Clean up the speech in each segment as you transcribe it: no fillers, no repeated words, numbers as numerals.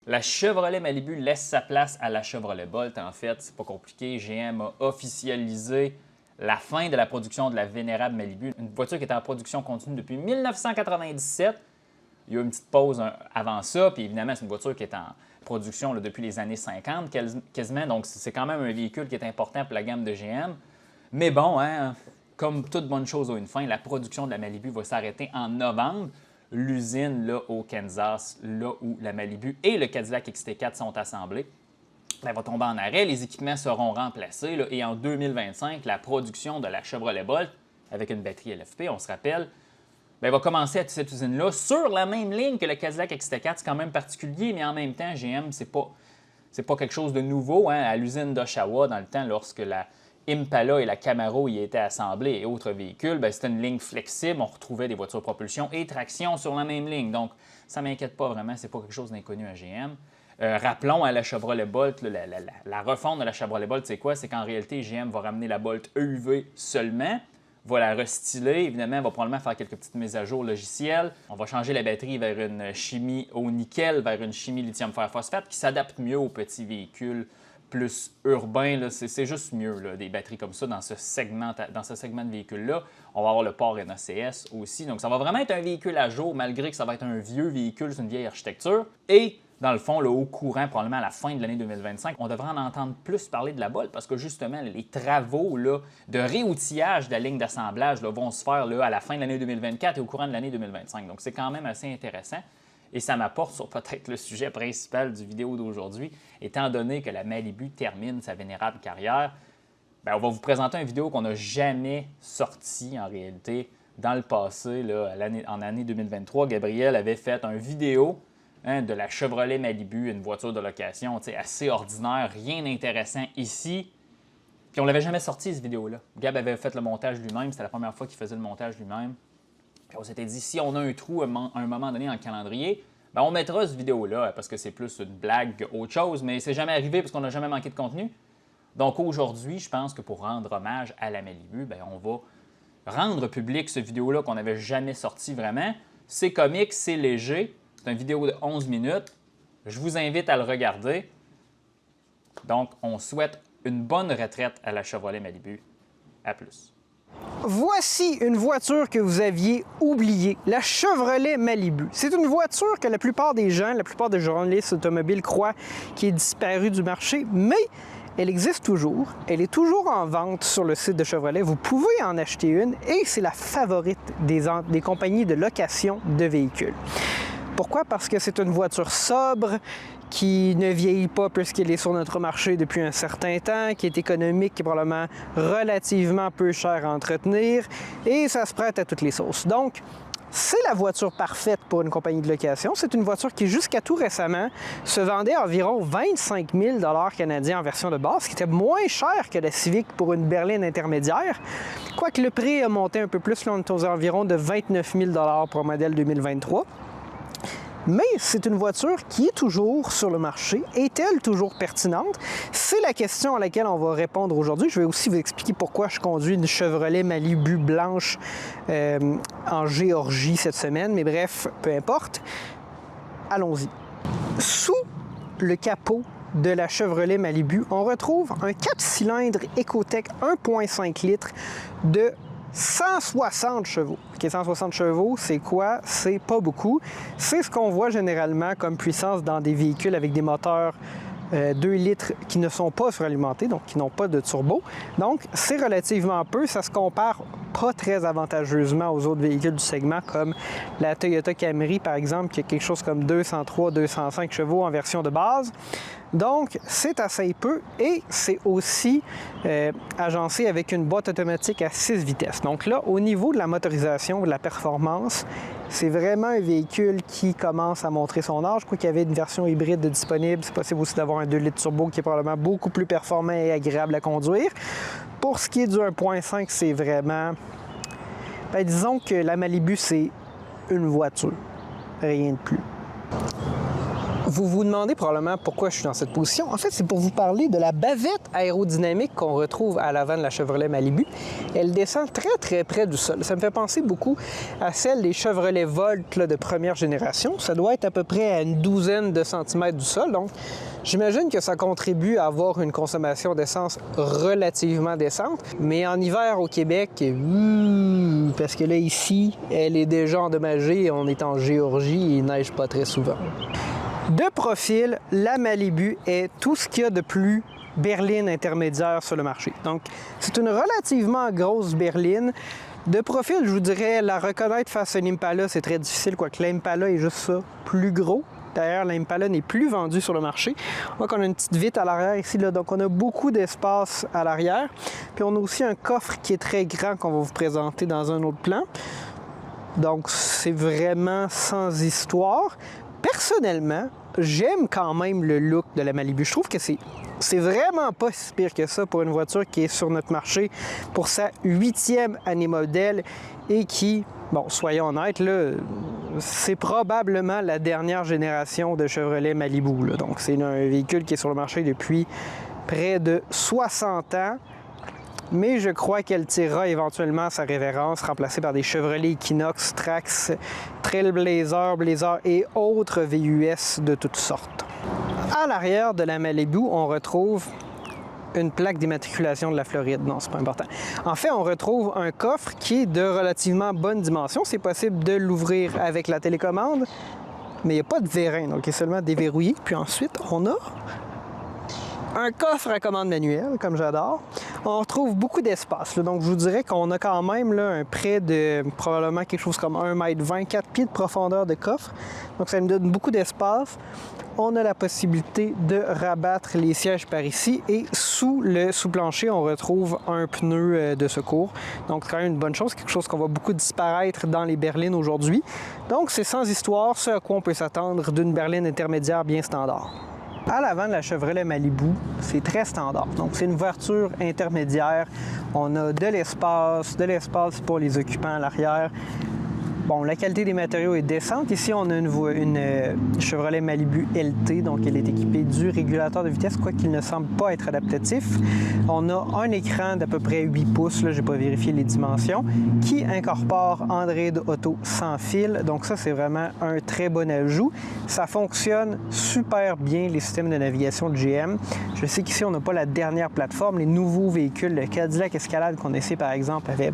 La Chevrolet Malibu laisse sa place à la Chevrolet Bolt. En fait, c'est pas compliqué. GM a officialisé la fin de la production de la vénérable Malibu, une voiture qui était en production continue depuis 1997. Il y a eu une petite pause avant ça, puis évidemment, c'est une voiture qui est en production là, depuis les années 50 quasiment, donc c'est quand même un véhicule qui est important pour la gamme de GM. Mais bon, hein, comme toute bonne chose a une fin, la production de la Malibu va s'arrêter en novembre. L'usine là, au Kansas, là où la Malibu et le Cadillac XT4 sont assemblés, elle va tomber en arrêt, les équipements seront remplacés là, et en 2025, la production de la Chevrolet Bolt, avec une batterie LFP, on se rappelle, va commencer à cette usine-là sur la même ligne que le Cadillac XT4. C'est quand même particulier, mais en même temps, GM, c'est pas quelque chose de nouveau. Hein? À l'usine d'Oshawa, dans le temps, lorsque la Impala et la Camaro y étaient assemblées et autres véhicules, c'était une ligne flexible. On retrouvait des voitures propulsion et traction sur la même ligne. Donc, ça ne m'inquiète pas vraiment. C'est pas quelque chose d'inconnu à GM. Rappelons à la Chevrolet Bolt, la refonte de la Chevrolet Bolt, c'est quoi? C'est qu'en réalité, GM va ramener la Bolt EUV seulement, va la restyler, évidemment, va probablement faire quelques petites mises à jour logicielles. On va changer la batterie vers une chimie au nickel, vers une chimie lithium fer phosphate qui s'adapte mieux aux petits véhicules plus urbains. C'est juste mieux, là, des batteries comme ça dans ce segment de véhicule-là. On va avoir le port NACS aussi. Donc, ça va vraiment être un véhicule à jour, malgré que ça va être un vieux véhicule, c'est une vieille architecture. Et dans le fond, au courant, probablement à la fin de l'année 2025, on devrait en entendre plus parler de la Bolt parce que justement, les travaux là, de réoutillage de la ligne d'assemblage vont se faire là, à la fin de l'année 2024 et au courant de l'année 2025. Donc, c'est quand même assez intéressant. Et ça m'apporte sur peut-être le sujet principal du vidéo d'aujourd'hui. Étant donné que la Malibu termine sa vénérable carrière, on va vous présenter une vidéo qu'on n'a jamais sortie en réalité dans le passé. Là, en année 2023, Gabriel avait fait une vidéo de la Chevrolet Malibu, une voiture de location assez ordinaire, rien d'intéressant ici. Puis on ne l'avait jamais sorti, cette vidéo-là. Gab avait fait le montage lui-même, c'était la première fois qu'il faisait le montage lui-même. Puis on s'était dit, si on a un trou à un moment donné en calendrier, on mettra cette vidéo-là, parce que c'est plus une blague qu'autre chose, mais c'est jamais arrivé parce qu'on n'a jamais manqué de contenu. Donc aujourd'hui, je pense que pour rendre hommage à la Malibu, on va rendre public cette vidéo-là qu'on n'avait jamais sorti vraiment. C'est comique, c'est léger. C'est une vidéo de 11 minutes. Je vous invite à le regarder. Donc, on souhaite une bonne retraite à la Chevrolet Malibu. À plus. Voici une voiture que vous aviez oubliée, la Chevrolet Malibu. C'est une voiture que la plupart des gens, la plupart des journalistes automobiles croient qui est disparue du marché, mais elle existe toujours. Elle est toujours en vente sur le site de Chevrolet. Vous pouvez en acheter une et c'est la favorite des compagnies de location de véhicules. Pourquoi? Parce que c'est une voiture sobre, qui ne vieillit pas puisqu'elle est sur notre marché depuis un certain temps, qui est économique, qui est probablement relativement peu cher à entretenir, et ça se prête à toutes les sauces. Donc, c'est la voiture parfaite pour une compagnie de location. C'est une voiture qui, jusqu'à tout récemment, se vendait à environ 25 000 canadiens en version de base, ce qui était moins cher que la Civic pour une berline intermédiaire. Quoique le prix a monté un peu plus, là, on est aux environs de 29 000 pour un modèle 2023. Mais c'est une voiture qui est toujours sur le marché. Est-elle toujours pertinente? C'est la question à laquelle on va répondre aujourd'hui. Je vais aussi vous expliquer pourquoi je conduis une Chevrolet Malibu blanche en Géorgie cette semaine. Mais bref, peu importe. Allons-y. Sous le capot de la Chevrolet Malibu, on retrouve un 4 cylindres Ecotec 1.5 litres de 160 chevaux. Okay, 160 chevaux, c'est quoi? C'est pas beaucoup. C'est ce qu'on voit généralement comme puissance dans des véhicules avec des moteurs 2 litres qui ne sont pas suralimentés, donc qui n'ont pas de turbo. Donc, c'est relativement peu. Ça se compare pas très avantageusement aux autres véhicules du segment, comme la Toyota Camry, par exemple, qui a quelque chose comme 203-205 chevaux en version de base. Donc, c'est assez peu et c'est aussi agencé avec une boîte automatique à 6 vitesses. Donc là, au niveau de la motorisation, de la performance, c'est vraiment un véhicule qui commence à montrer son âge. Je crois qu'il y avait une version hybride disponible. C'est possible aussi d'avoir un 2 litres turbo qui est probablement beaucoup plus performant et agréable à conduire. Pour ce qui est du 1.5, c'est vraiment... disons que la Malibu, c'est une voiture. Rien de plus. Vous vous demandez probablement pourquoi je suis dans cette position. En fait, c'est pour vous parler de la bavette aérodynamique qu'on retrouve à l'avant de la Chevrolet Malibu. Elle descend très, très près du sol. Ça me fait penser beaucoup à celle des Chevrolet Volt là, de première génération. Ça doit être à peu près à une douzaine de centimètres du sol. Donc, j'imagine que ça contribue à avoir une consommation d'essence relativement décente. Mais en hiver au Québec, parce que là, ici, elle est déjà endommagée. On est en Géorgie et il neige pas très souvent. De profil, la Malibu est tout ce qu'il y a de plus berline intermédiaire sur le marché. Donc, c'est une relativement grosse berline. De profil, je vous dirais, la reconnaître face à une Impala, c'est très difficile, quoique l'Impala est juste ça, plus gros. D'ailleurs, l'Impala n'est plus vendue sur le marché. On voit qu'on a une petite vitre à l'arrière ici, là, donc on a beaucoup d'espace à l'arrière. Puis on a aussi un coffre qui est très grand qu'on va vous présenter dans un autre plan. Donc, c'est vraiment sans histoire. Personnellement, j'aime quand même le look de la Malibu. Je trouve que c'est vraiment pas si pire que ça pour une voiture qui est sur notre marché pour sa 8e année modèle et qui, bon, soyons honnêtes, là, c'est probablement la dernière génération de Chevrolet Malibu. Là. Donc, c'est un véhicule qui est sur le marché depuis près de 60 ans. Mais je crois qu'elle tirera éventuellement sa révérence, remplacée par des Chevrolet Equinox, Trax, Trailblazer, Blazer et autres VUS de toutes sortes. À l'arrière de la Malibu, on retrouve une plaque d'immatriculation de la Floride. Non, c'est pas important. En fait, on retrouve un coffre qui est de relativement bonne dimension. C'est possible de l'ouvrir avec la télécommande, mais il n'y a pas de vérin, donc il est seulement déverrouillé. Puis ensuite, on a un coffre à commande manuelle, comme j'adore. On retrouve beaucoup d'espace. Donc, je vous dirais qu'on a quand même là, un près de probablement quelque chose comme 1,20 m, 4 pieds de profondeur de coffre. Donc, ça nous donne beaucoup d'espace. On a la possibilité de rabattre les sièges par ici. Et sous le sous-plancher, on retrouve un pneu de secours. Donc, c'est quand même une bonne chose, quelque chose qu'on voit beaucoup disparaître dans les berlines aujourd'hui. Donc, c'est sans histoire ce à quoi on peut s'attendre d'une berline intermédiaire bien standard. À l'avant de la Chevrolet Malibu, c'est très standard. Donc, c'est une voiture intermédiaire. On a de l'espace pour les occupants à l'arrière. Bon, la qualité des matériaux est décente. Ici, on a une Chevrolet Malibu LT, donc elle est équipée du régulateur de vitesse, quoiqu'il ne semble pas être adaptatif. On a un écran d'à peu près 8 pouces, là, je n'ai pas vérifié les dimensions, qui incorpore Android Auto sans fil. Donc ça, c'est vraiment un très bon ajout. Ça fonctionne super bien, les systèmes de navigation de GM. Je sais qu'ici, on n'a pas la dernière plateforme. Les nouveaux véhicules, le Cadillac Escalade qu'on essaie, par exemple, avait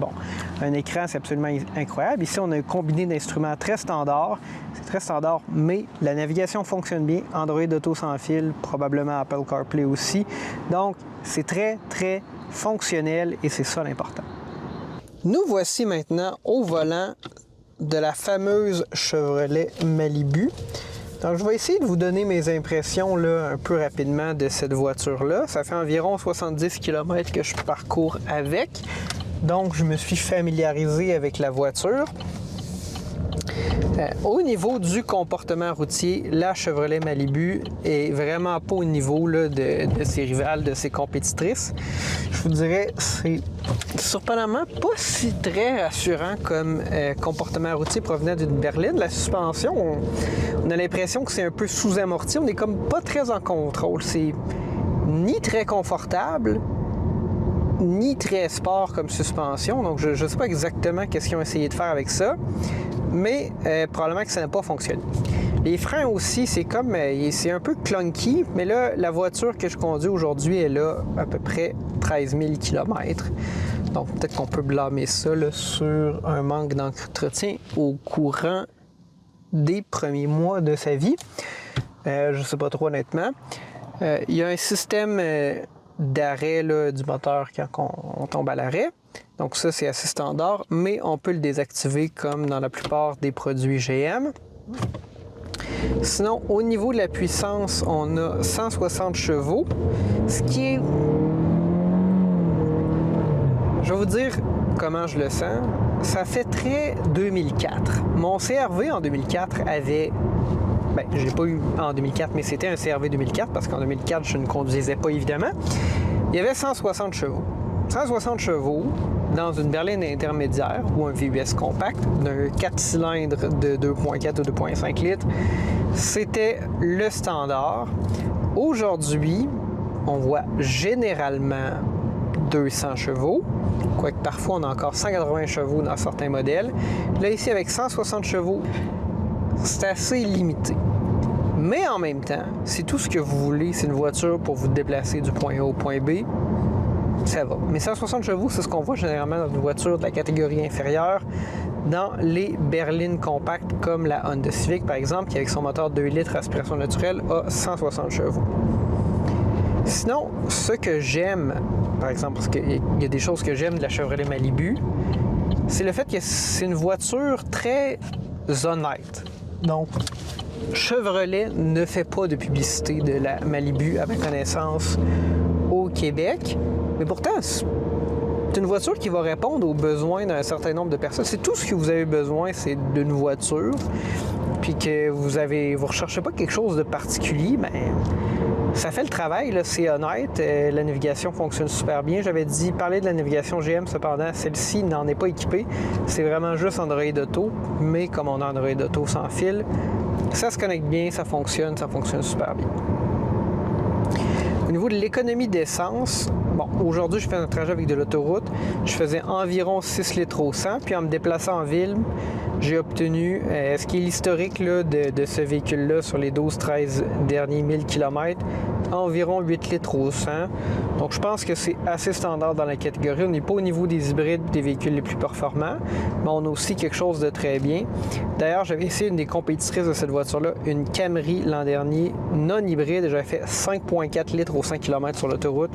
un écran, c'est absolument incroyable. Ici, on a un combiné d'instruments très standard. C'est très standard, mais la navigation fonctionne bien. Android Auto sans fil, probablement Apple CarPlay aussi. Donc, c'est très, très fonctionnel et c'est ça l'important. Nous voici maintenant au volant de la fameuse Chevrolet Malibu. Donc, je vais essayer de vous donner mes impressions là, un peu rapidement de cette voiture-là. Ça fait environ 70 km que je parcours avec. Donc, je me suis familiarisé avec la voiture. Au niveau du comportement routier, la Chevrolet Malibu est vraiment pas au niveau là, de ses rivales, de ses compétitrices. Je vous dirais, c'est surprenamment pas si très rassurant comme comportement routier provenant d'une berline. La suspension, on a l'impression que c'est un peu sous-amorti. On est comme pas très en contrôle. C'est ni très confortable, ni très sport comme suspension. Donc, je ne sais pas exactement qu'est-ce qu'ils ont essayé de faire avec ça. Mais probablement que ça n'a pas fonctionné. Les freins aussi, c'est un peu clunky, mais là, la voiture que je conduis aujourd'hui, elle a à peu près 13 000 km. Donc, peut-être qu'on peut blâmer ça là, sur un manque d'entretien au courant des premiers mois de sa vie. Je ne sais pas trop honnêtement. Il y a un système d'arrêt là, du moteur quand on tombe à l'arrêt. Donc ça, c'est assez standard, mais on peut le désactiver comme dans la plupart des produits GM. Sinon, au niveau de la puissance, on a 160 chevaux, ce qui est... Je vais vous dire comment je le sens. Ça fait très 2004. Mon CR-V en 2004 avait... j'ai pas eu en 2004, mais c'était un CR-V 2004, parce qu'en 2004, je ne conduisais pas, évidemment. Il y avait 160 chevaux. 160 chevaux dans une berline intermédiaire ou un VUS compact d'un 4 cylindres de 2.4 ou 2.5 litres, c'était le standard. Aujourd'hui, on voit généralement 200 chevaux, quoique parfois on a encore 180 chevaux dans certains modèles. Là, ici, avec 160 chevaux, c'est assez limité. Mais en même temps, si tout ce que vous voulez, c'est une voiture pour vous déplacer du point A au point B, ça va. Mais 160 chevaux, c'est ce qu'on voit généralement dans une voiture de la catégorie inférieure, dans les berlines compactes comme la Honda Civic, par exemple, qui avec son moteur 2 litres aspiration naturelle a 160 chevaux. Sinon, ce que j'aime, par exemple, parce qu'il y a des choses que j'aime de la Chevrolet Malibu, c'est le fait que c'est une voiture très honnête. Donc, Chevrolet ne fait pas de publicité de la Malibu, à ma connaissance, au Québec. Mais pourtant, c'est une voiture qui va répondre aux besoins d'un certain nombre de personnes. C'est tout ce que vous avez besoin, c'est d'une voiture. Puis que vous recherchez pas quelque chose de particulier, bien, ça fait le travail, là, c'est honnête. La navigation fonctionne super bien. J'avais dit parler de la navigation GM, cependant, celle-ci n'en est pas équipée. C'est vraiment juste Android Auto, mais comme on a Android Auto sans fil, ça se connecte bien, ça fonctionne super bien. Au niveau de l'économie d'essence, bon, aujourd'hui, je fais un trajet avec de l'autoroute. Je faisais environ 6 litres au 100, puis en me déplaçant en ville, j'ai obtenu ce qui est l'historique là, de ce véhicule-là sur les 12-13 derniers 1000 km, environ 8 litres au 100. Donc, je pense que c'est assez standard dans la catégorie. On n'est pas au niveau des hybrides, des véhicules les plus performants, mais on a aussi quelque chose de très bien. D'ailleurs, j'avais essayé une des compétitrices de cette voiture-là, une Camry l'an dernier, non hybride. J'avais fait 5,4 litres au 100 km sur l'autoroute.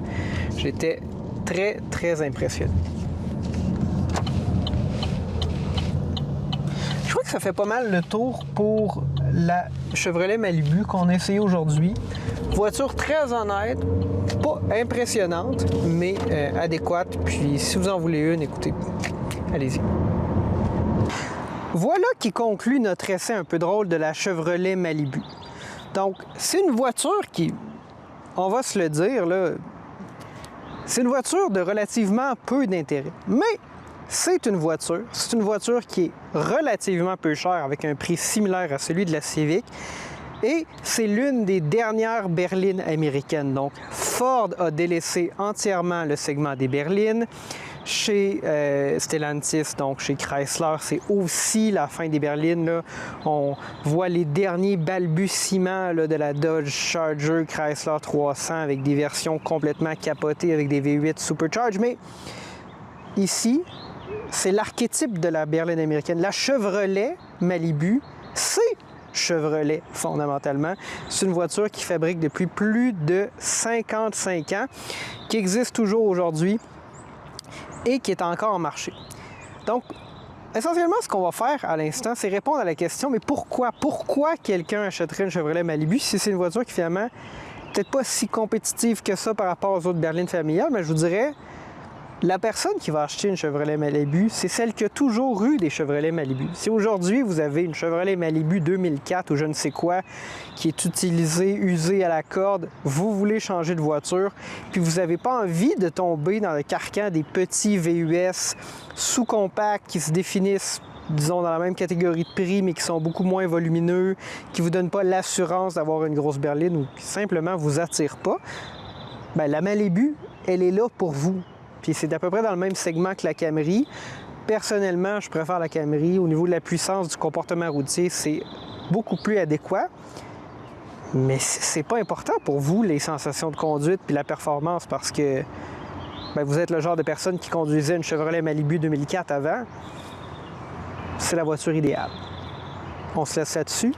J'étais très, très impressionné. Je crois que ça fait pas mal le tour pour la Chevrolet Malibu qu'on a essayé aujourd'hui. Voiture très honnête, pas impressionnante, mais adéquate. Puis si vous en voulez une, écoutez, allez-y. Voilà qui conclut notre essai un peu drôle de la Chevrolet Malibu. Donc, c'est une voiture qui, on va se le dire, là, c'est une voiture de relativement peu d'intérêt. Mais c'est une voiture qui est relativement peu chère avec un prix similaire à celui de la Civic. Et c'est l'une des dernières berlines américaines. Donc, Ford a délaissé entièrement le segment des berlines. Chez Stellantis, donc chez Chrysler, c'est aussi la fin des berlines. Là. On voit les derniers balbutiements là, de la Dodge Charger Chrysler 300 avec des versions complètement capotées avec des V8 Supercharged. Mais ici, c'est l'archétype de la berline américaine. La Chevrolet Malibu, c'est Chevrolet, fondamentalement. C'est une voiture qui fabrique depuis plus de 55 ans, qui existe toujours aujourd'hui et qui est encore en marché. Donc, essentiellement, ce qu'on va faire à l'instant, c'est répondre à la question, mais pourquoi quelqu'un achèterait une Chevrolet Malibu si c'est une voiture qui, finalement, peut-être pas si compétitive que ça par rapport aux autres berlines familiales, mais je vous dirais, la personne qui va acheter une Chevrolet Malibu, c'est celle qui a toujours eu des Chevrolet Malibu. Si aujourd'hui, vous avez une Chevrolet Malibu 2004 ou je ne sais quoi, qui est utilisée, usée à la corde, vous voulez changer de voiture, puis vous n'avez pas envie de tomber dans le carcan des petits VUS sous-compacts qui se définissent, disons, dans la même catégorie de prix, mais qui sont beaucoup moins volumineux, qui ne vous donnent pas l'assurance d'avoir une grosse berline ou qui simplement vous attirent pas, bien, la Malibu, elle est là pour vous. Puis c'est à peu près dans le même segment que la Camry. Personnellement, je préfère la Camry. Au niveau de la puissance du comportement routier, c'est beaucoup plus adéquat. Mais c'est pas important pour vous, les sensations de conduite puis la performance, parce que bien, vous êtes le genre de personne qui conduisait une Chevrolet Malibu 2004 avant. C'est la voiture idéale. On se laisse là-dessus.